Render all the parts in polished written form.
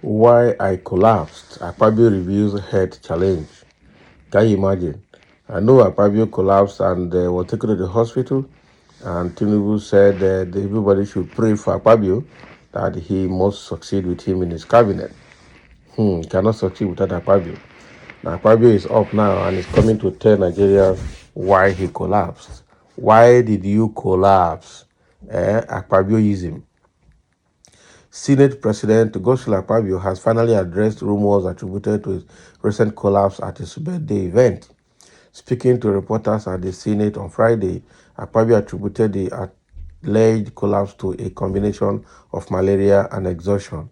Why I collapsed. Akpabio reviews health challenge. Can you imagine? I know Akpabio collapsed and was taken to the hospital. And Tinubu said that everybody should pray for Akpabio that he must succeed with him in his cabinet. Cannot succeed without Akpabio. Now Akpabio is up now and is coming to tell Nigerians why he collapsed. Why did you collapse? Akpabioism. Senate President Godswill Akpabio has finally addressed rumors attributed to his recent collapse at his birthday event. Speaking to reporters at the Senate on Friday, Akpabio attributed the alleged collapse to a combination of malaria and exhaustion.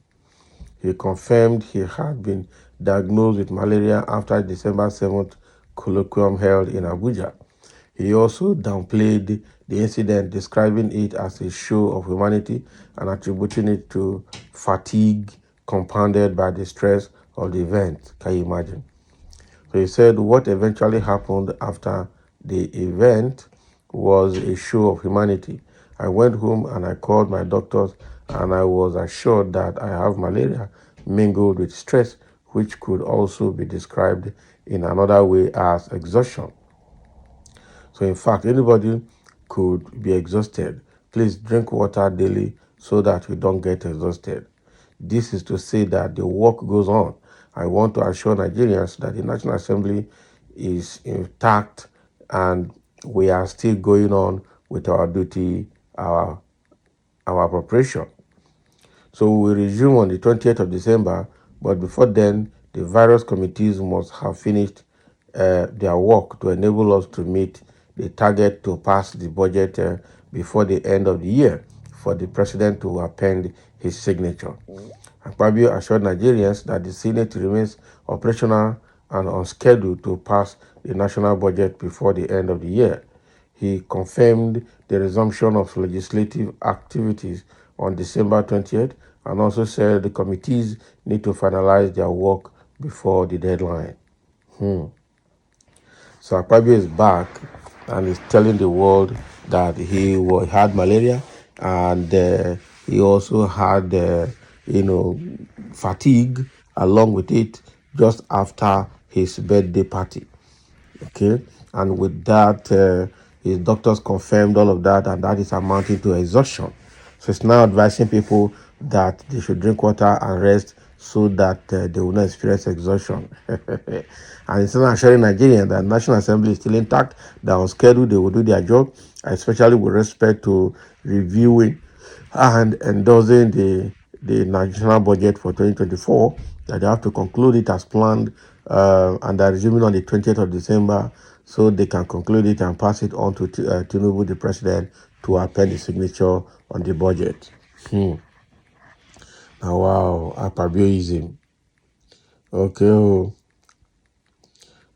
He confirmed he had been diagnosed with malaria after December 7th colloquium held in Abuja. He also downplayed the incident, describing it as a show of humanity and attributing it to fatigue compounded by the stress of the event. Can you imagine? So he said what eventually happened after the event was a show of humanity. I went home and I called my doctors and I was assured that I have malaria mingled with stress, which could also be described in another way as exhaustion. So in fact, anybody could be exhausted. Please drink water daily so that you don't get exhausted. This is to say that the work goes on. I want to assure Nigerians that the National Assembly is intact and we are still going on with our duty, our preparation. So we will resume on the 20th of December, but before then, the various committees must have finished their work to enable us to meet the target to pass the budget before the end of the year for the president to append his signature. Akpabio assured Nigerians that the Senate remains operational and on schedule to pass the national budget before the end of the year. He confirmed the resumption of legislative activities on December 20th and also said the committees need to finalize their work before the deadline. So Akpabio is back and is telling the world that he had malaria and he also had, fatigue along with it just after his birthday party. Okay, and with that, his doctors confirmed all of that, and that is amounting to exhaustion. So it's now advising people that they should drink water and rest so that they will not experience exhaustion. And it's not assuring Nigerians that National Assembly is still intact, they're on schedule, they will do their job, especially with respect to reviewing and endorsing the national budget for 2024, that they have to conclude it as planned and they're resuming on the 20th of December so they can conclude it and pass it on to Tinubu, the president, to append the signature on the budget. Now, wow, Akpabioism. Okay,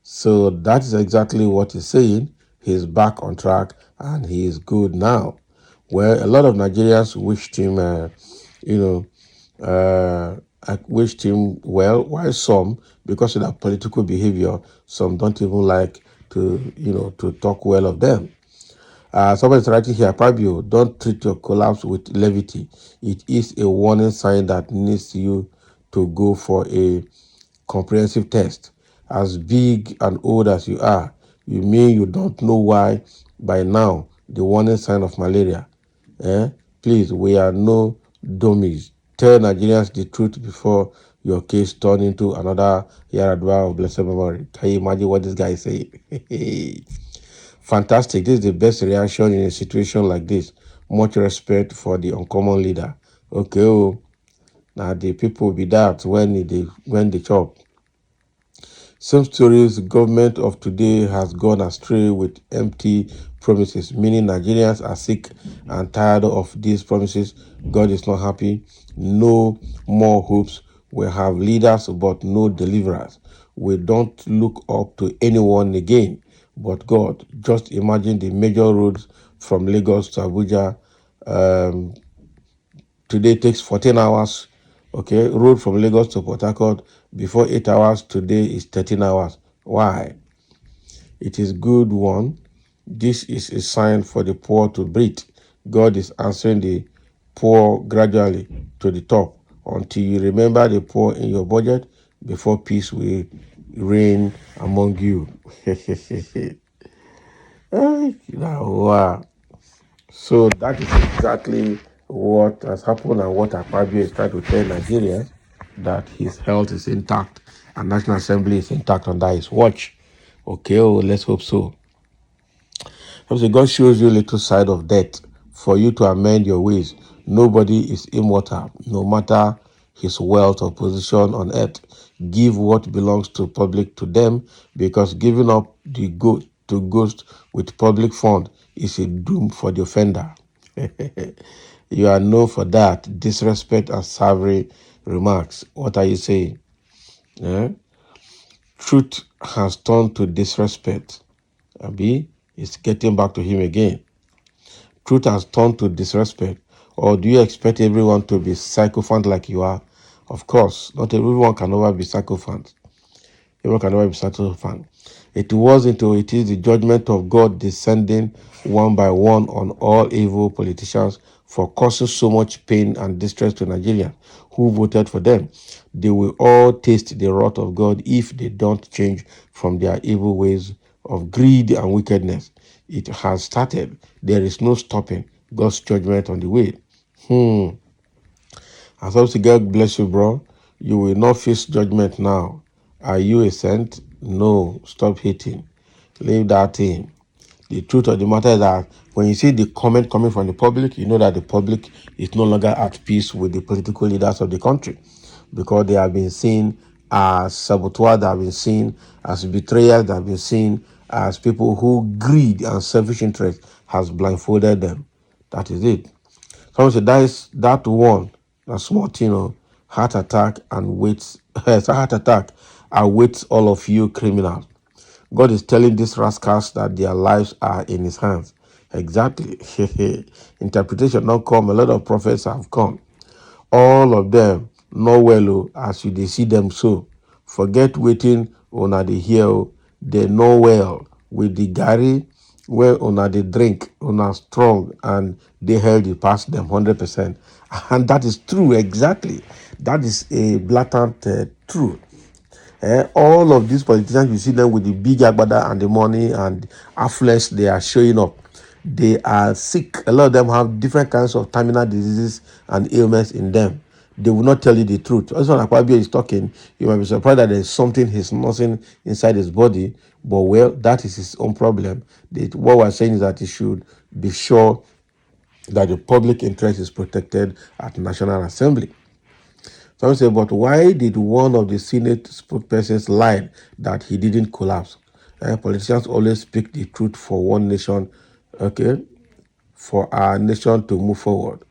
so that is exactly what he's saying. He's back on track and he is good now. Well, a lot of Nigerians wished him, I wished him well, while some, because of their political behavior, some don't even like to talk well of them. Somebody's writing here, Akpabio, don't treat your collapse with levity. It is a warning sign that needs you to go for a comprehensive test. As big and old as you are, you mean you don't know why by now the warning sign of malaria? Please, we are no dummies. Tell Nigerians the truth before your case turn into another Yaradua of blessed memory. Can you imagine what this guy is saying? Fantastic. This is the best reaction in a situation like this. Much respect for the uncommon leader. Okay, now the people be that when they chop. Some stories, government of today has gone astray with empty promises, meaning Nigerians are sick and tired of these promises. God is not happy. No more hopes. We have leaders but no deliverers. We don't look up to anyone again but God. Just imagine the major roads from Lagos to Abuja. Today takes 14 hours. Okay, road from Lagos to Port Harcourt before 8 hours. Today is 13 hours. Why? It is good one. This is a sign for the poor to breathe. God is answering the poor gradually to the top. until you remember the poor in your budget before peace will reign among you. Wow. So that is exactly what has happened and what Akpabio is trying to tell Nigeria, that his health is intact and National Assembly is intact under his watch. Okay, let's hope so. Because God shows you a little side of death for you to amend your ways. Nobody is immortal, no matter his wealth or position on earth. Give what belongs to public to them, because giving up the goat to ghost with public fund is a doom for the offender. You are known for that. Disrespect and savory remarks. What are you saying? Eh? Truth has turned to disrespect. Abi, it's getting back to him again. Truth has turned to disrespect. Or do you expect everyone to be sycophant like you are? Of course, not everyone can ever be sycophant. Everyone can never be sycophant. It wasn't, or it is the judgment of God descending one by one on all evil politicians for causing so much pain and distress to Nigerians who voted for them. They will all taste the wrath of God if they don't change from their evil ways of greed and wickedness. It has started. There is no stopping God's judgment on the way. As obviously, God bless you, bro. You will not face judgment now. Are you a saint? No. Stop hating. Leave that in. The truth of the matter is that when you see the comment coming from the public, you know that the public is no longer at peace with the political leaders of the country, because they have been seen as saboteurs, they have been seen as betrayers, they have been seen as people who greed and selfish interest has blindfolded them. That is it. Someone said that is that one, a small thing, heart attack and waits. It's a heart attack awaits all of you criminals. God is telling these rascals that their lives are in his hands. Exactly. Interpretation not come. A lot of prophets have come. All of them know well as you they see them so. Forget waiting on the hear. They know well with the Gary where una they drink, una strong, and they held it past them 100%. And that is true, exactly. That is a blatant truth. All of these politicians, you see them with the big agbada and the money and affluence, they are showing up. They are sick. A lot of them have different kinds of terminal diseases and ailments in them. They will not tell you the truth. Also, when Akpabio is talking, you might be surprised that there's something he's nursing inside his body. But well, that is his own problem. What we're saying is that he should be sure that the public interest is protected at National Assembly. Some say, but why did one of the Senate spokespersons lie that he didn't collapse? Politicians always speak the truth for one nation, okay, for our nation to move forward.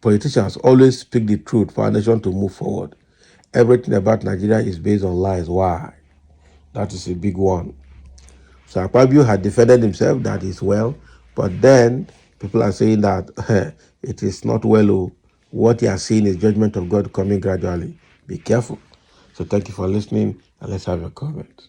Politicians always speak the truth for our nation to move forward. Everything about Nigeria is based on lies. Why? That is a big one. So Akpabio had defended himself, that is well, but then people are saying that it is not well. What you are seeing is judgment of God coming gradually. Be careful. So thank you for listening, and let's have a comment.